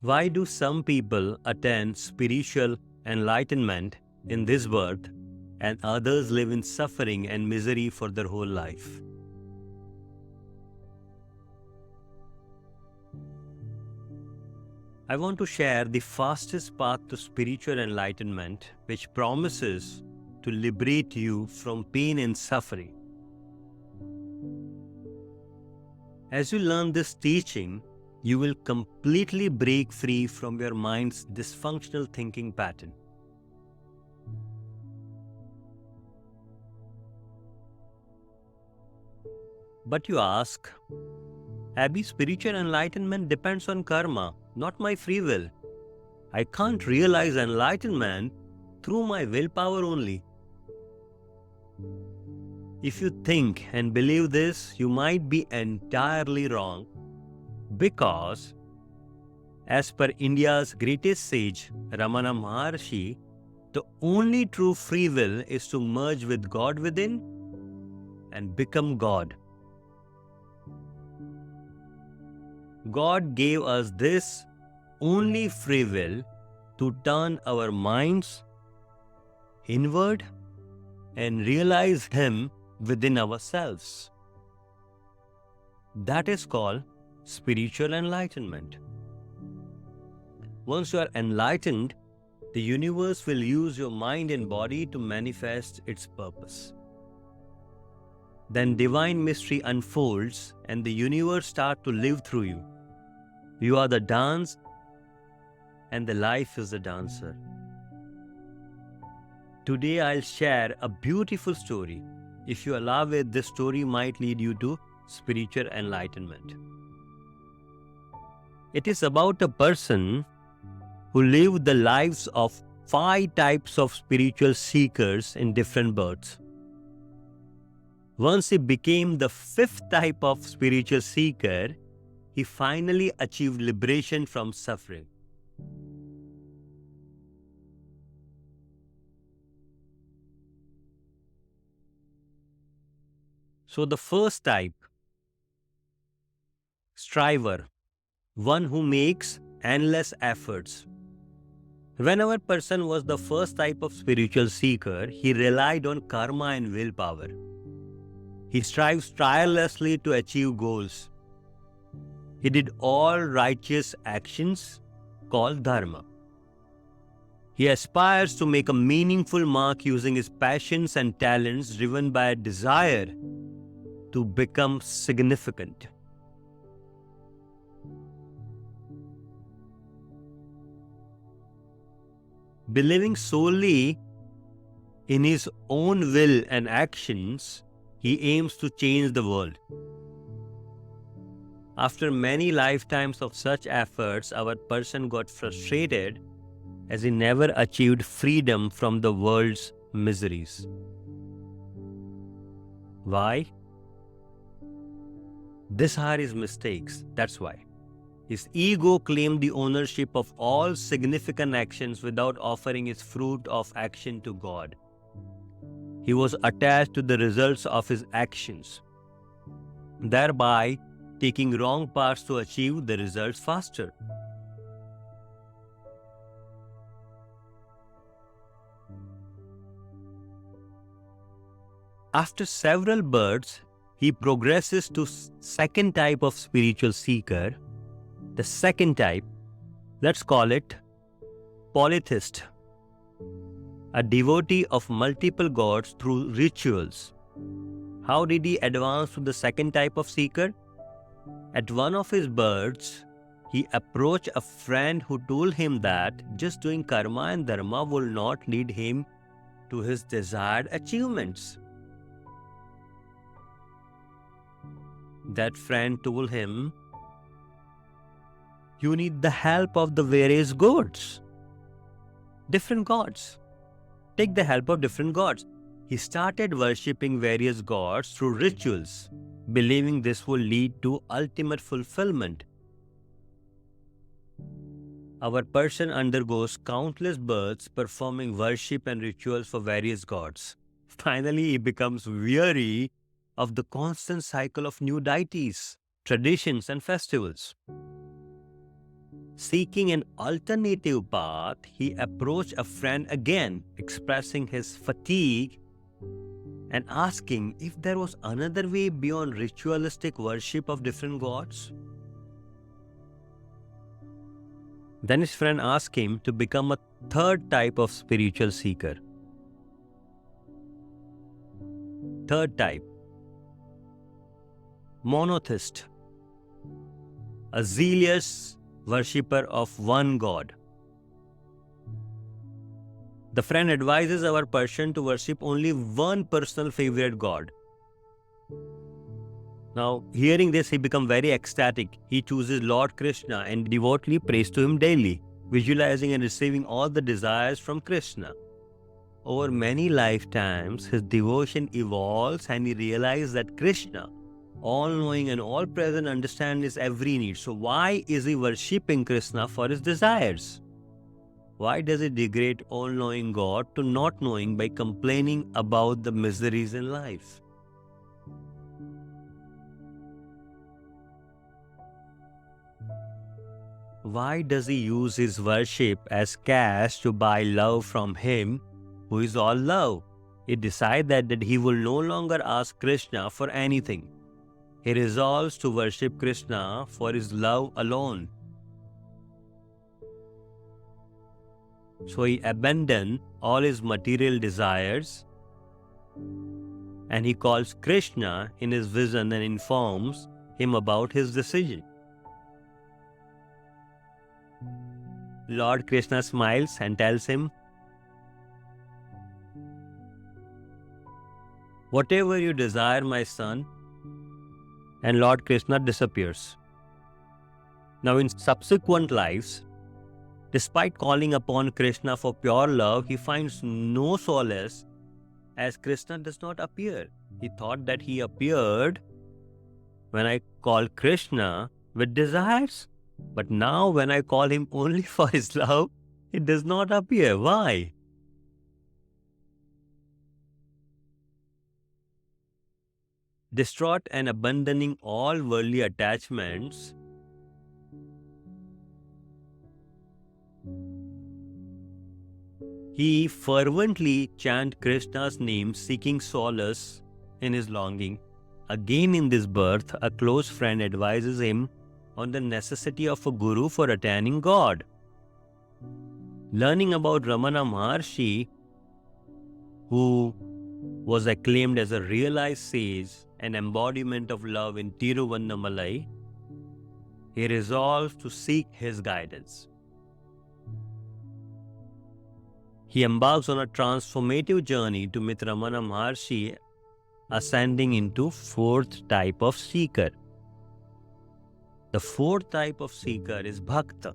Why do some people attain spiritual enlightenment in this birth and others live in suffering and misery for their whole life? I want to share the fastest path to spiritual enlightenment, which promises to liberate you from pain and suffering. As you learn this teaching, you will completely break free from your mind's dysfunctional thinking pattern. But you ask, Abby, spiritual enlightenment depends on karma, not my free will. I can't realize enlightenment through my willpower only. If you think and believe this, you might be entirely wrong, because as per India's greatest sage, Ramana Maharshi, the only true free will is to merge with God within and become God. God gave us this only free will to turn our minds inward and realize Him within ourselves. That is called spiritual enlightenment. Once you are enlightened, the universe will use your mind and body to manifest its purpose. Then divine mystery unfolds and the universe starts to live through you. You are the dance and the life is the dancer. Today I'll share a beautiful story. If you allow it, this story might lead you to spiritual enlightenment. It is about a person who lived the lives of 5 types of spiritual seekers in different births. Once he became the 5th type of spiritual seeker, he finally achieved liberation from suffering. So the first type, striver, one who makes endless efforts. When our person was the first type of spiritual seeker, he relied on karma and willpower. He strives tirelessly to achieve goals. He did all righteous actions called dharma. He aspires to make a meaningful mark using his passions and talents driven by a desire to become significant. Believing solely in his own will and actions, he aims to change the world. After many lifetimes of such efforts, our person got frustrated as he never achieved freedom from the world's miseries. Why? These are his mistakes, that's why. His ego claimed the ownership of all significant actions without offering his fruit of action to God. He was attached to the results of his actions, thereby taking wrong paths to achieve the results faster. After several births, he progresses to second type of spiritual seeker. The second type, let's call it Polytheist, a devotee of multiple gods through rituals. How did he advance to the second type of seeker? At one of his births, he approached a friend who told him that just doing karma and dharma will not lead him to his desired achievements. That friend told him, you need the help of the various gods. Different gods. Take the help of different gods. He started worshipping various gods through rituals, believing this will lead to ultimate fulfillment. Our person undergoes countless births performing worship and rituals for various gods. Finally, he becomes weary of the constant cycle of new deities, traditions, and festivals. Seeking an alternative path, he approached a friend again, expressing his fatigue and asking if there was another way beyond ritualistic worship of different gods. Then his friend asked him to become a third type of spiritual seeker. Third type, Monotheist, a zealous worshipper of one God. The friend advises our person to worship only one personal favorite God. Now, hearing this, he becomes very ecstatic. He chooses Lord Krishna and devotedly prays to him daily, visualizing and receiving all the desires from Krishna. Over many lifetimes, his devotion evolves and he realizes that Krishna, all-knowing and all-present, understands his every need. So why is he worshipping Krishna for his desires? Why does he degrade all-knowing God to not knowing by complaining about the miseries in life? Why does he use his worship as cash to buy love from him who is all love? He decides that he will no longer ask Krishna for anything. He resolves to worship Krishna for his love alone. So he abandons all his material desires and he calls Krishna in his vision and informs him about his decision. Lord Krishna smiles and tells him, "Whatever you desire, my son," and Lord Krishna disappears. Now, in subsequent lives, despite calling upon Krishna for pure love, he finds no solace as Krishna does not appear. He thought that he appeared when I call Krishna with desires, but now when I call him only for his love, he does not appear. Why? Distraught and abandoning all worldly attachments, he fervently chants Krishna's name, seeking solace in his longing. Again in this birth, a close friend advises him on the necessity of a guru for attaining God. Learning about Ramana Maharshi, who was acclaimed as a realized sage and embodiment of love in Tiruvannamalai, he resolves to seek his guidance. He embarks on a transformative journey to meet Ramana Maharshi, ascending into fourth type of seeker. The fourth type of seeker is Bhakta.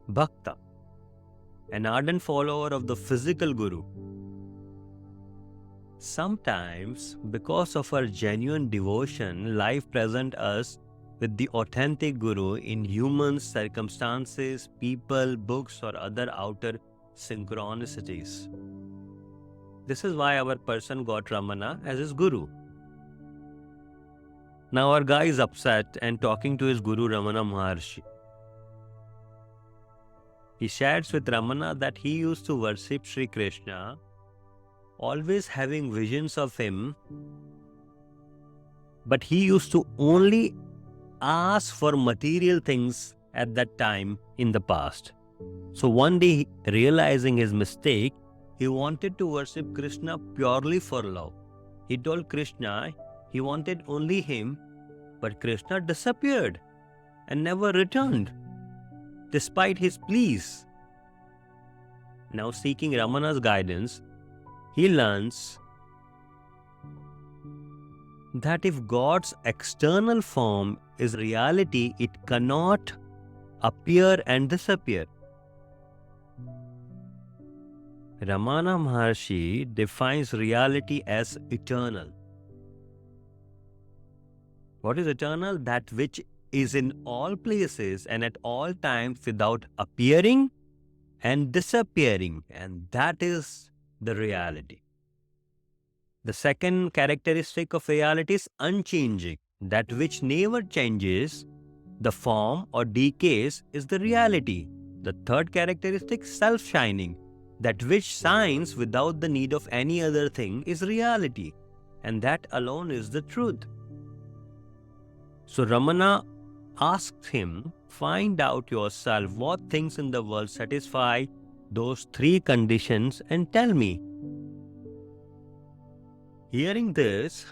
Bhakta, an ardent follower of the physical guru. Sometimes, because of our genuine devotion, life presents us with the authentic guru in human circumstances, people, books, or other outer synchronicities. This is why our person got Ramana as his guru. Now our guy is upset and talking to his guru Ramana Maharshi. He shares with Ramana that he used to worship Sri Krishna, always having visions of him, but he used to only ask for material things at that time in the past. So one day, realizing his mistake, he wanted to worship Krishna purely for love. He told Krishna he wanted only him, but Krishna disappeared and never returned, despite his pleas. Now, seeking Ramana's guidance, he learns that if God's external form is reality, it cannot appear and disappear. Ramana Maharshi defines reality as eternal. What is eternal? That which is in all places and at all times without appearing and disappearing, and that is the reality. The second characteristic of reality is unchanging, that which never changes The form or decays is the reality. The third characteristic, self-shining, that which shines without the need of any other thing, is reality, and that alone is the truth. So Ramana asked him, find out yourself what things in the world satisfy those three conditions and tell me. Hearing this,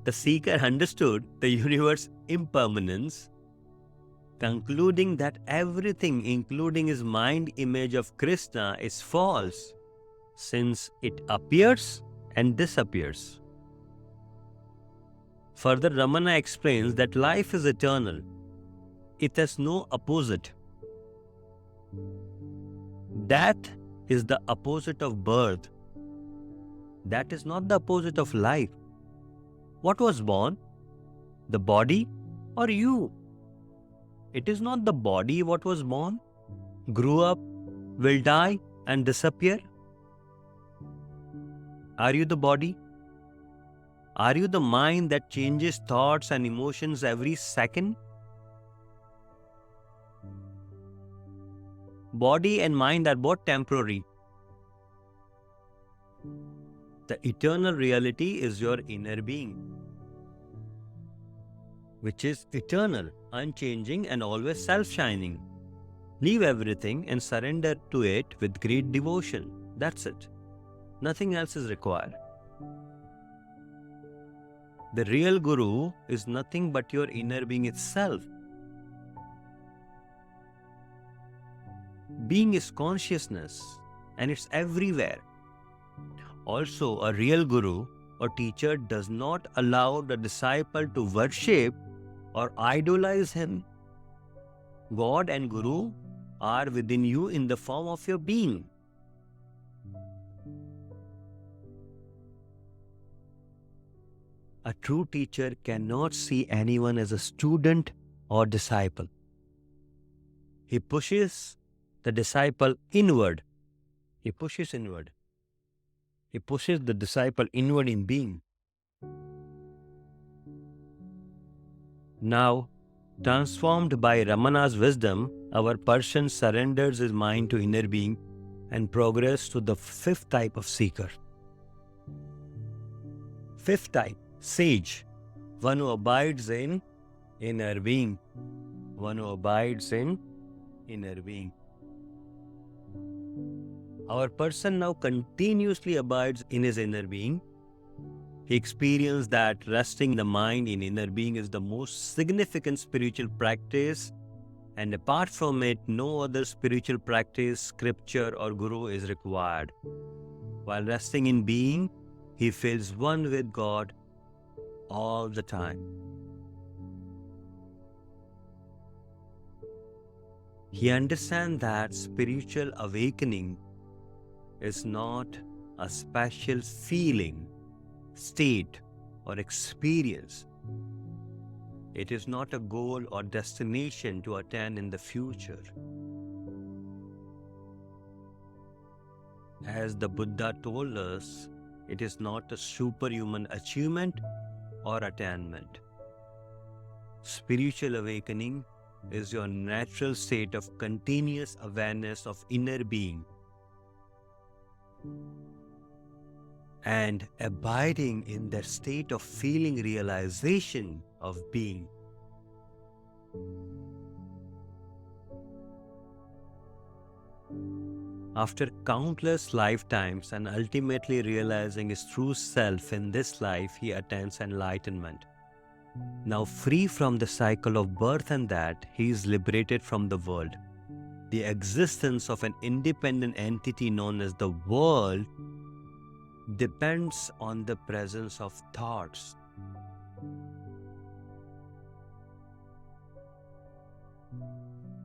the seeker understood the universe's impermanence, concluding that everything, including his mind image of Krishna, is false, since it appears and disappears. Further, Ramana explains that life is eternal. It has no opposite. Death is the opposite of birth. That is not the opposite of life. What was born? The body or you? It is not the body what was born, grew up, will die and disappear. Are you the body? Are you the mind that changes thoughts and emotions every second? Body and mind are both temporary. The eternal reality is your inner being, which is eternal, unchanging, and always self-shining. Leave everything and surrender to it with great devotion. That's it. Nothing else is required. The real Guru is nothing but your inner being itself. Being is consciousness, and it's everywhere. Also, a real Guru or teacher does not allow the disciple to worship or idolize him. God and Guru are within you in the form of your being. A true teacher cannot see anyone as a student or disciple. He pushes the disciple inward. He pushes inward. He pushes the disciple inward in being. Now, transformed by Ramana's wisdom, our person surrenders his mind to inner being and progress to the fifth type of seeker. Fifth type, sage, one who abides in inner being. One who abides in inner being. Our person now continuously abides in his inner being. He experienced that resting the mind in inner being is the most significant spiritual practice, and apart from it, no other spiritual practice, scripture or guru is required. While resting in being, he feels one with God all the time. He understands that spiritual awakening is not a special feeling, state, or experience. It is not a goal or destination to attain in the future. As the Buddha told us, it is not a superhuman achievement or attainment. Spiritual awakening is your natural state of continuous awareness of inner being and abiding in that state of feeling realization of being. After countless lifetimes and ultimately realizing his true self in this life, he attains enlightenment. Now free from the cycle of birth and death, he is liberated from the world. The existence of an independent entity known as the world depends on the presence of thoughts.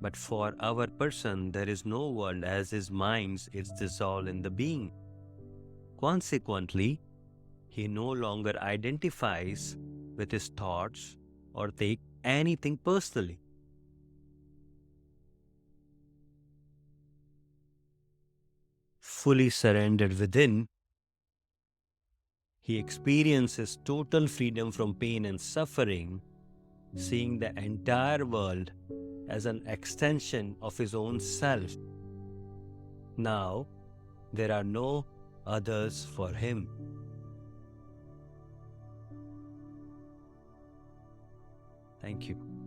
But for our person, there is no world, as his mind is dissolved in the being. Consequently, he no longer identifies with his thoughts or take anything personally. Fully surrendered within, he experiences total freedom from pain and suffering seeing the entire world as an extension of his own self. Now, there are no others for him. Thank you.